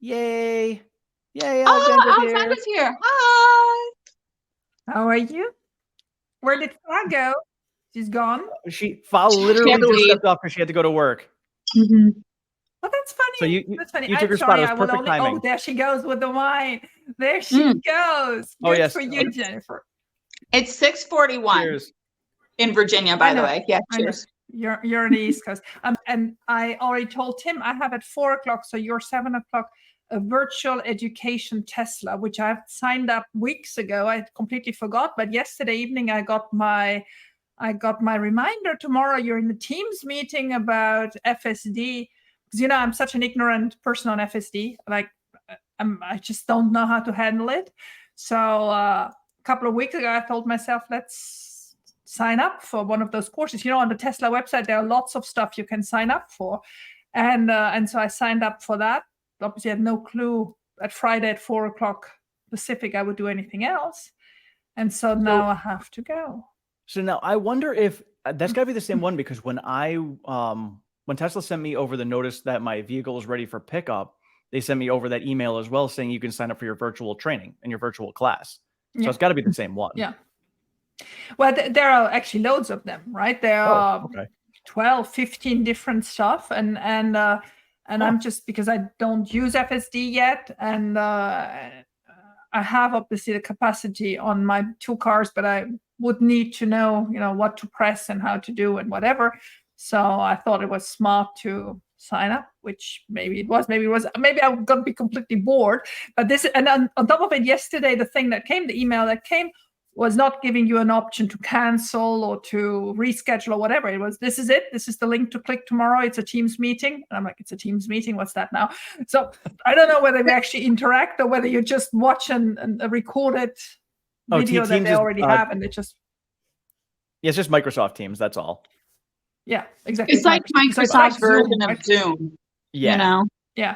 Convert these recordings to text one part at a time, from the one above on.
Yay. Yay, Oh, Alexandra's Alexandra's here. Hi. How are you? Where did Fa go? She's gone. Fa literally had to just leave. stepped off because she had to go to work. Mhm. Oh, that's funny. So you That's funny. took I'm her sorry. spot. It was I will perfect only. timing. Oh, there she goes with the wine. There she goes. Oh, Good yes. for you, Jennifer. It's 6:41 Cheers. in Virginia, by the way. Yeah, cheers. You're on the East Coast. And I already told Tim I have at 4:00, so you're 7:00, a virtual education Tesla, which I've signed up weeks ago. I completely forgot, but yesterday evening I got my reminder. Tomorrow you're in the Teams meeting about FSD, because I'm such an ignorant person on FSD. Like I just don't know how to handle it. So a couple of weeks ago I told myself, let's sign up for one of those courses. On the Tesla website there are lots of stuff you can sign up for, and so I signed up for that. Obviously I had no clue that Friday at 4:00 Pacific I would do anything else, and so now I have to go. So now I wonder if that's got to be the same one, because when Tesla sent me over the notice that my vehicle is ready for pickup, they sent me over that email as well saying you can sign up for your virtual training and your virtual class. So it's got to be the same one. Yeah. Well, there are actually loads of them, right? There are 12, 15 different stuff, and I'm just, because I don't use FSD yet, and I have obviously the capacity on my 2 cars, but I would need to know, what to press and how to do and whatever. So I thought it was smart to sign up, which maybe I'm going to be completely bored. But this, and on top of it, yesterday, the email that came was not giving you an option to cancel or to reschedule or whatever. It was, this is it. This is the link to click tomorrow. It's a Teams meeting. And I'm like, it's a Teams meeting. What's that now? So I don't know whether we actually interact or whether you just watch a recorded video that they already have, and it just... Yeah, it's just Microsoft Teams. That's all. Yeah, exactly. It's like Microsoft's version of Zoom. Yeah. Yeah.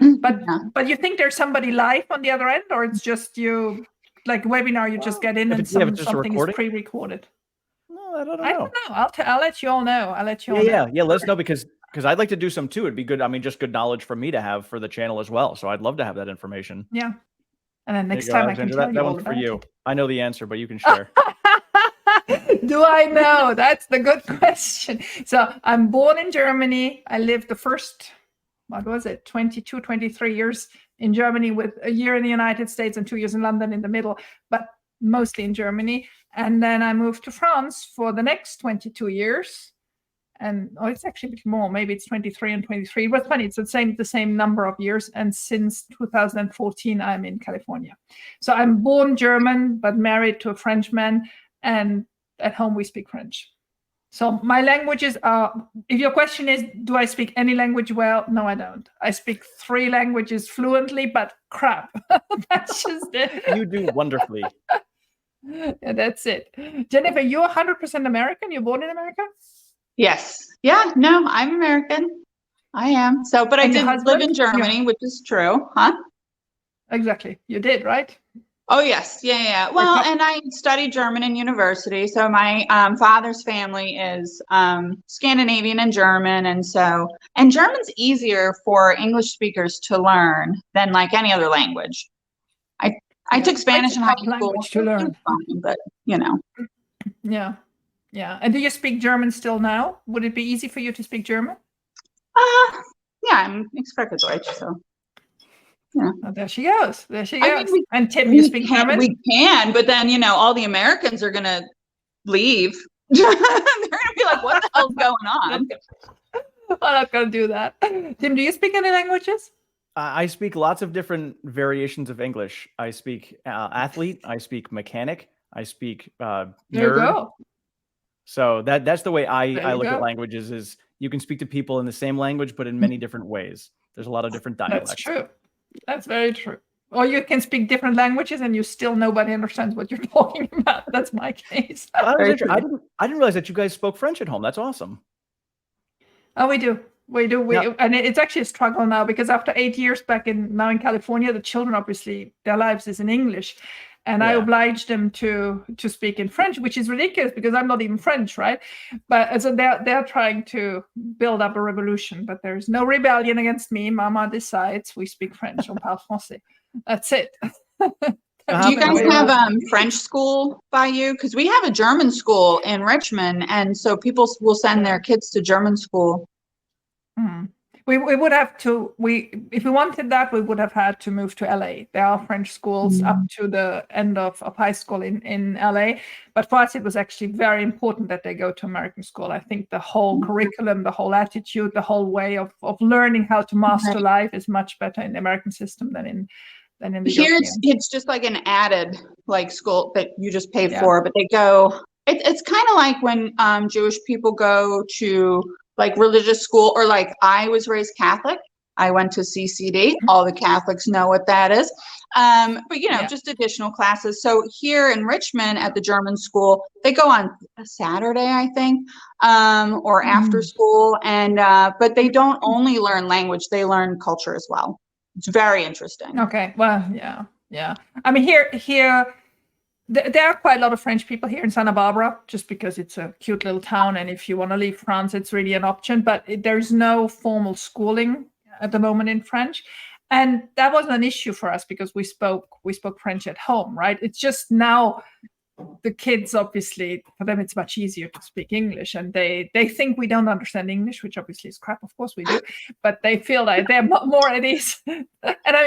But you think there's somebody live on the other end, or it's just you, like webinar, you just get in and something is pre-recorded? No, I don't know. I don't know. I'll let you all know. Yeah. Let us know, because I'd like to do some too. It'd be good. I mean, just good knowledge for me to have for the channel as well. So I'd love to have that information. Yeah. And then next time I can tell you that all one's for you. it. I know the answer, but you can share. Do I know? That's the good question. So I'm born in Germany. I lived the first, 22, 23 years in Germany, with a year in the United States and 2 years in London in the middle, but mostly in Germany. And then I moved to France for the next 22 years. And it's actually a bit more. Maybe it's 23 and 23. But funny, it's the same number of years. And since 2014, I'm in California. So I'm born German, but married to a Frenchman. And at home, we speak French. So my languages are, if your question is, do I speak any language well? No, I don't. I speak 3 languages fluently, but crap. That's just it. You do wonderfully. Yeah, that's it. Jennifer, you're 100% American? You're born in America? Yes. Yeah, no, I'm American. I am. So, but I did live in Germany, which is true. Huh? Exactly. You did, right? Oh, yes. Yeah. Well, and I studied German in university. So my father's family is Scandinavian and German. And German's easier for English speakers to learn than like any other language. I took Spanish in high school to learn, but Yeah. And do you speak German still now? Would it be easy for you to speak German? Yeah, ich spreche Deutsch, so. Yeah. Oh, there she goes. I mean, and Tim, you speak German? We can, but then, all the Americans are going to leave. They're going to be like, what the hell's going on? I'm not going to do that. Tim, do you speak any languages? I speak lots of different variations of English. I speak athlete. I speak mechanic. I speak nerd. There you go. So that's the way I look at languages, is you can speak to people in the same language, but in many different ways. There's a lot of different dialects. That's true. That's very true. Or you can speak different languages and nobody understands what you're talking about. That's my case. I didn't realize that you guys spoke French at home. That's awesome. Oh, we do. And it's actually a struggle now, because after 8 years now in California, the children, obviously, their lives is in English. and I oblige them to speak in French, which is ridiculous because I'm not even French, right? But so they're trying to build up a revolution, but there's no rebellion against me. Mama decides we speak French. On parle français. That's it. Do you guys have French school by you? Because we have a German school in Richmond, and so people will send their kids to German school. We would have to, if we wanted that, we would have had to move to LA. There are French schools up to the end of high school in LA. But for us, it was actually very important that they go to American school. I think the whole curriculum, the whole attitude, the whole way of learning how to master life is much better in the American system than in the Here European. it's just like an added like school that you just pay for, but they go, it's kind of like when Jewish people go to like religious school, or like I was raised Catholic. I went to CCD. All the Catholics know what that is. But just additional classes. So here in Richmond at the German school, they go on a Saturday, I think, or after school. And but they don't only learn language, they learn culture as well. It's very interesting. Okay. Well, yeah. I mean, here, there are quite a lot of French people here in Santa Barbara, just because it's a cute little town. And if you want to leave France, it's really an option. But there's no formal schooling at the moment in French. And that wasn't an issue for us because we spoke French at home, right? It's just now the kids, obviously, for them, it's much easier to speak English, and they think we don't understand English, which obviously is crap. Of course we do, but they feel like they're more at ease. And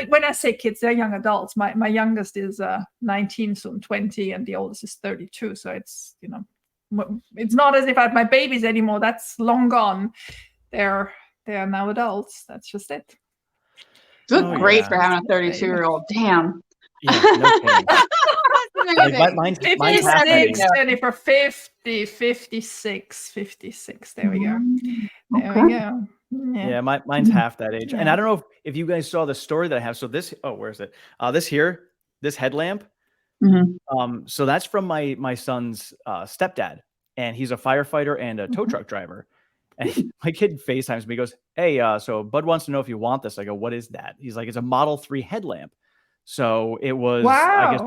when I say kids, they're young adults. My youngest is 19, soon 20, and the oldest is 32. So it's, it's not as if I have my babies anymore. That's long gone. They're now adults. That's just it. You look great for having a 32-year-old. Damn. Yeah, no kidding. Like mine's half that age. Jennifer, 50, 56, 56. There we go. There we go. Yeah, mine's half that age. And I don't know if you guys saw the story that I have. So where is it? This headlamp. So that's from my son's stepdad, and he's a firefighter and a tow truck driver. And my kid FaceTimes me, goes, "Hey, so Bud wants to know if you want this." I go, "What is that?" He's like, "It's a Model 3 headlamp." So it was, I guess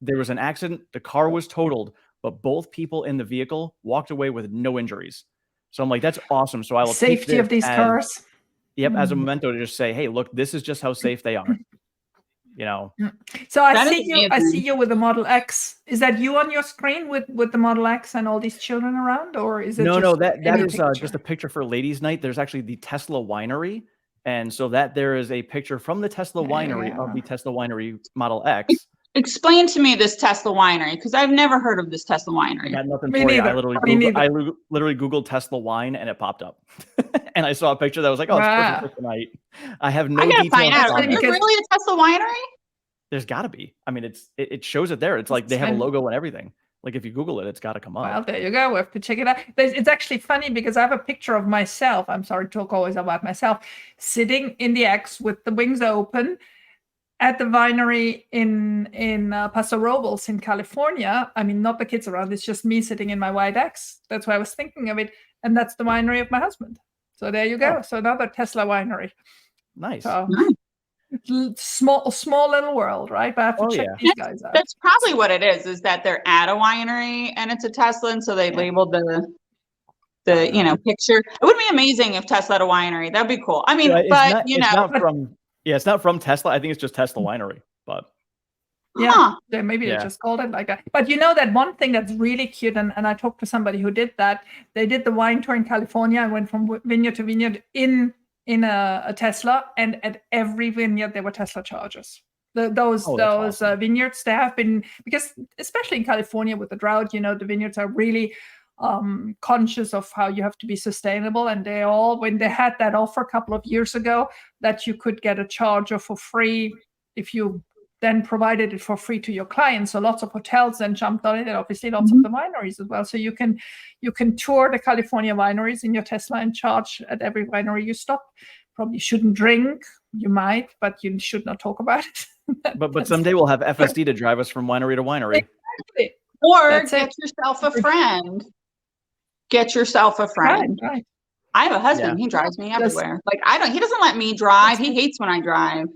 there was an accident. The car was totaled, but both people in the vehicle walked away with no injuries. So I'm like, that's awesome. So I will take safety of these cars. Yep. As a memento to just say, hey, look, this is just how safe they are. So I see you with the Model X. Is that you on your screen with the Model X and all these children around, or is it no, that is just a picture for ladies' night. There's actually the Tesla winery. And so there is a picture from the Tesla winery of the Tesla winery Model X. Explain to me this Tesla winery, because I've never heard of this Tesla winery. I got nothing for you. I literally Googled Tesla wine and it popped up. And I saw a picture that was like, oh, it's perfect for tonight. I have no details. Find out. Is there really a Tesla winery? There's got to be. I mean, it shows it there. It's like they have a logo and everything. Like if you Google it, it's got to come up. Well, there you go. We have to check it out. It's actually funny because I have a picture of myself. I'm sorry to talk always about myself, sitting in the X with the wings open at the winery in Paso Robles in California. I mean, not the kids around. It's just me sitting in my white X. That's why I was thinking of it. And that's the winery of my husband. So there you go. So another Tesla winery. Nice. So, small little world, right? But I have to check these guys out. That's probably what it is that they're at a winery and it's a Tesla, and so they labeled the picture. It would be amazing if Tesla had a winery. That'd be cool. I mean, it's not from Tesla. I think it's just Tesla winery, but maybe they just called it like that. But that one thing that's really cute, and I talked to somebody who did that. They did the wine tour in California and went from vineyard to vineyard in a Tesla, and at every vineyard there were Tesla chargers. Those awesome. Vineyards, they have been, because especially in California with the drought, the vineyards are really conscious of how you have to be sustainable, and when they had that offer a couple of years ago that you could get a charger for free if you then provided it for free to your clients. So lots of hotels then jumped on it, and obviously lots of the wineries as well. So you can tour the California wineries in your Tesla and charge at every winery you stop. Probably shouldn't drink. You might, but you should not talk about it. but someday we'll have FSD to drive us from winery to winery. Exactly. Or get yourself a friend. Get yourself a friend. Right. I have a husband. He drives me everywhere. He doesn't let me drive. He hates when I drive.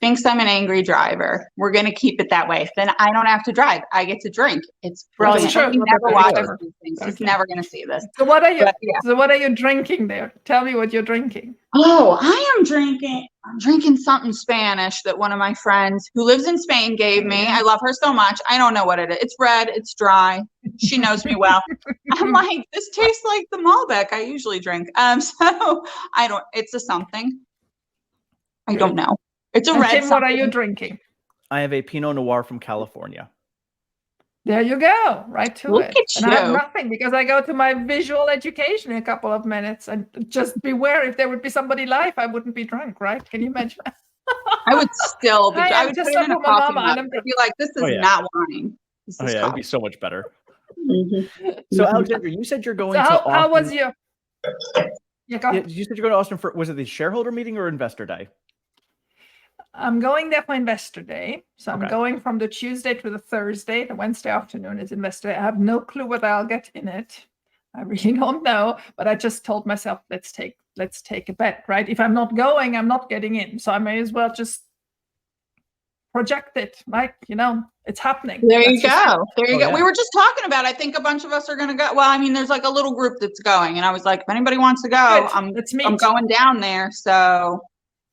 thinks I'm an angry driver. We're going to keep it that way. Then I don't have to drive. I get to drink. It's brilliant. true. He never Okay. watches these things. He's Okay. never going to see this. So what are you? But, yeah. So what are you drinking there? Tell me what you're drinking. Oh, I'm drinking something Spanish that one of my friends who lives in Spain gave me. I love her so much. I don't know what it is. It's red. It's dry. She knows me well. I'm like, this tastes like the Malbec I usually drink. So it's a something. I don't know. It's a red. Tim, what are you drinking? I have a Pinot Noir from California. There you go, right to Look it. at And I have you. nothing because I go to my visual education in a couple of minutes. And just beware, if there would be somebody live, I wouldn't be drunk, right? Can you imagine? I would still be. I would just put it in a up with my coffee mama, mug. and I'd be like, this is not wine. This is It'd coffee. be so much better. Mhm. So Alexandra, you said you're going So to Austin. how was your? Yeah, go ahead. You said you're going to Austin for, was it the shareholder meeting or investor day? I'm going there for Investor Day. So I'm Okay. going from the Tuesday to the Thursday. The Wednesday afternoon is Investor Day. I have no clue whether I'll get in it. I really don't know. But I just told myself, let's take a bet, right? If I'm not going, I'm not getting in. So I may as well just project it, right? It's happening. There you go. There you go. Yeah. We were just talking about, I think a bunch of us are going to go. Well, I mean, there's like a little group that's going. And I was like, if anybody wants to go, Good. Let's meet. I'm going down there. So.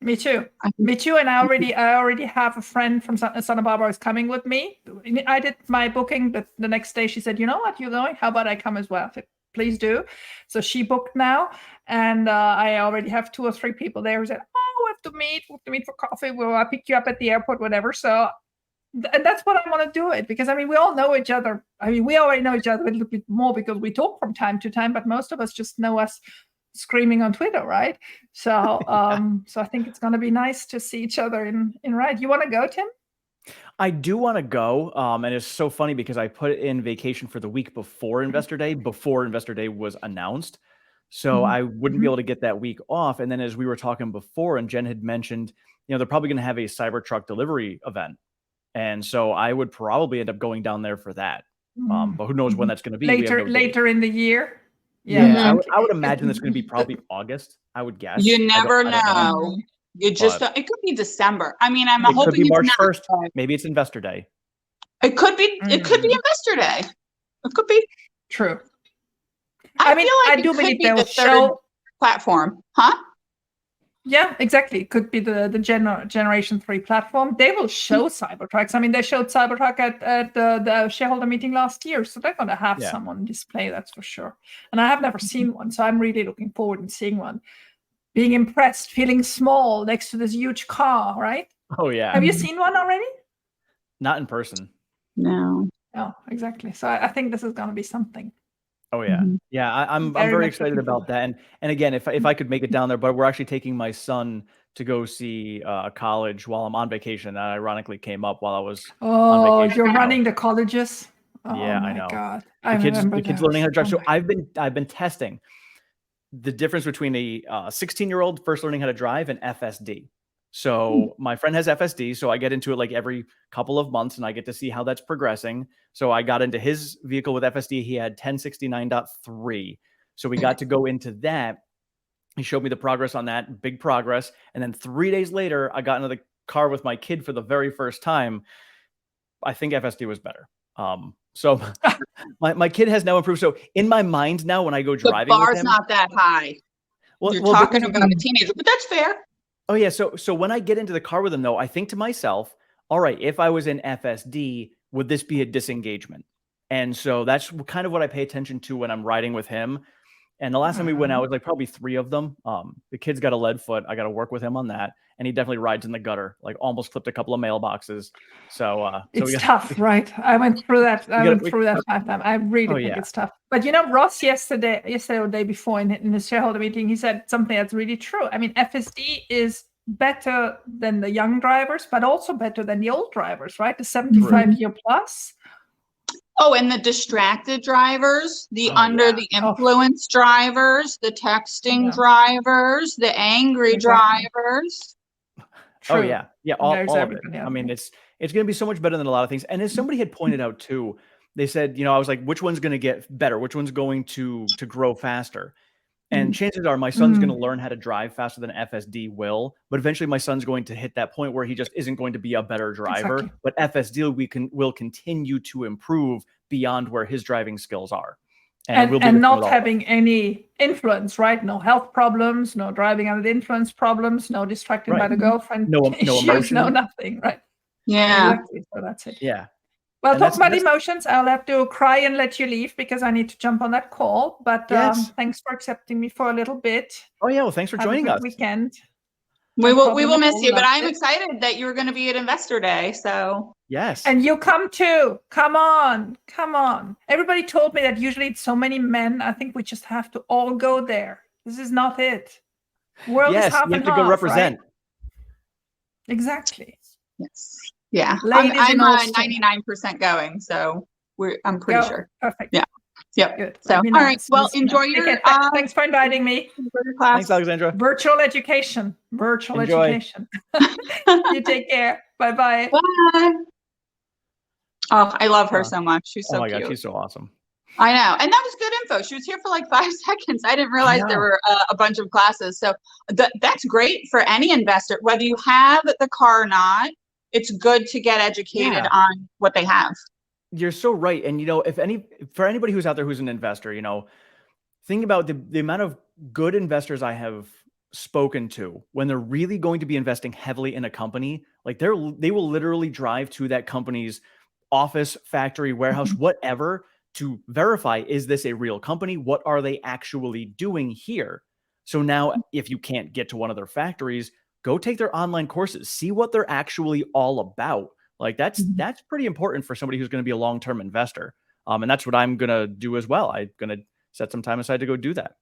Me too. Me too. And I already have a friend from Santa Barbara who's coming with me. I did my booking, but the next day she said, you know what, you're going? How about I come as well? I said, please do. So she booked now. And I already have 2 or 3 people there who said, oh, we have to meet for coffee. I'll pick you up at the airport, whatever. So and that's what I want to do it because, I mean, we all know each other. I mean, we already know each other a little bit more because we talk from time to time, but most of us just know us screaming on Twitter, right? So so I think it's going to be nice to see each other in ride. You want to go, Tim? I do want to go. And it's so funny because I put in vacation for the week before Investor Day was announced. So I wouldn't be able to get that week off. And then as we were talking before, and Jen had mentioned, they're probably going to have a Cybertruck delivery event. And so I would probably end up going down there for that. But who knows when that's going to be. Later in the year. Yeah, I would imagine that's going to be probably August, I would guess. You never know. You just don't, it could be December. I mean, I'm hoping it could be March it's not 1st. Maybe it's Investor Day. It could be Investor Day. It could be true. I feel like I do believe the they'll third show platform, huh? Yeah, exactly. It could be the Generation 3 platform. They will show Cybertrucks. I mean, they showed Cybertruck at the shareholder meeting last year, so they're going to have someone display, that's for sure. And I have never seen one, so I'm really looking forward to seeing one. Being impressed, feeling small next to this huge car, right? Oh, yeah. Have you seen one already? Not in person. No. Oh, exactly. So I think this is going to be something. Oh yeah, yeah. I'm very excited about that. And again, if I could make it down there, but we're actually taking my son to go see college while I'm on vacation. That ironically came up while I was on vacation. You're running the colleges. Oh, yeah, my I know. God. The kids learning how to drive. So I've been testing the difference between a 16-year-old first learning how to drive and FSD. So my friend has FSD, so I get into it like every couple of months and I get to see how that's progressing. So I got into his vehicle with FSD. He had 1069.3. So we got to go into that. He showed me the progress on that, big progress. And then 3 days later, I got into the car with my kid for the very first time. I think FSD was better. So my kid has now improved. So in my mind now, when I go driving, the bar's with him, not that high. Well, you're talking about a teenager, but that's fair. Oh yeah. So when I get into the car with him though, I think to myself, all right, if I was in FSD, would this be a disengagement? And so that's kind of what I pay attention to when I'm riding with him. And the last time we went out was like probably 3 of them. The kid's got a lead foot. I got to work with him on that. And he definitely rides in the gutter, like almost clipped a couple of mailboxes. So it's tough, right? I went through that. I went through that 5 times. I really think it's tough. But Ross yesterday or the day before in the shareholder meeting, he said something that's really true. I mean, FSD is better than the young drivers, but also better than the old drivers, right? The 75-year plus. Oh, and the distracted drivers, the under the influence drivers, the texting drivers, the angry drivers. True. Oh yeah. Yeah. All of it. I mean, it's going to be so much better than a lot of things. And as somebody had pointed out too, they said, I was like, which one's going to get better? Which one's going to grow faster? And chances are my son's going to learn how to drive faster than FSD will, but eventually my son's going to hit that point where he just isn't going to be a better driver. Exactly. But FSD will continue to improve beyond where his driving skills are. And not having any influence, right? No health problems, no driving under the influence problems, no distracted by the girlfriend, no issues, emotion, no nothing, right? Yeah. Exactly. So that's it. Yeah. Well, talk about emotions. I'll have to cry and let you leave because I need to jump on that call. But thanks for accepting me for a little bit. Oh yeah, well, thanks for joining us. Weekend. We will miss you, but I'm excited that you're going to be at Investor Day. So yes, and you come too. Come on. Everybody told me that usually it's so many men. I think we just have to all go there. This is not it. World is half and half. You have to go represent. Right? Exactly. Yes. Yeah. Ladies I'm 99% going, so I'm pretty sure. Perfect. Yeah. Yep. Good. So, all right. Well, enjoy your. Thanks for inviting me. Class. Thanks, Alexandra. Virtual education. Education. You take care. Bye-bye. Bye. Oh, I love her so much. She's so cute. God, she's so awesome. I know. And that was good info. She was here for like 5 seconds. I didn't realize there were a bunch of classes. So that's great for any investor, whether you have the car or not. It's good to get educated on what they have. You're so right. And, for anybody who's out there who's an investor, think about the amount of good investors I have spoken to when they're really going to be investing heavily in a company. Like they will literally drive to that company's office, factory, warehouse, whatever, to verify, is this a real company? What are they actually doing here? So now if you can't get to one of their factories, go take their online courses, see what they're actually all about. Like that's pretty important for somebody who's going to be a long-term investor. And that's what I'm going to do as well. I'm going to set some time aside to go do that.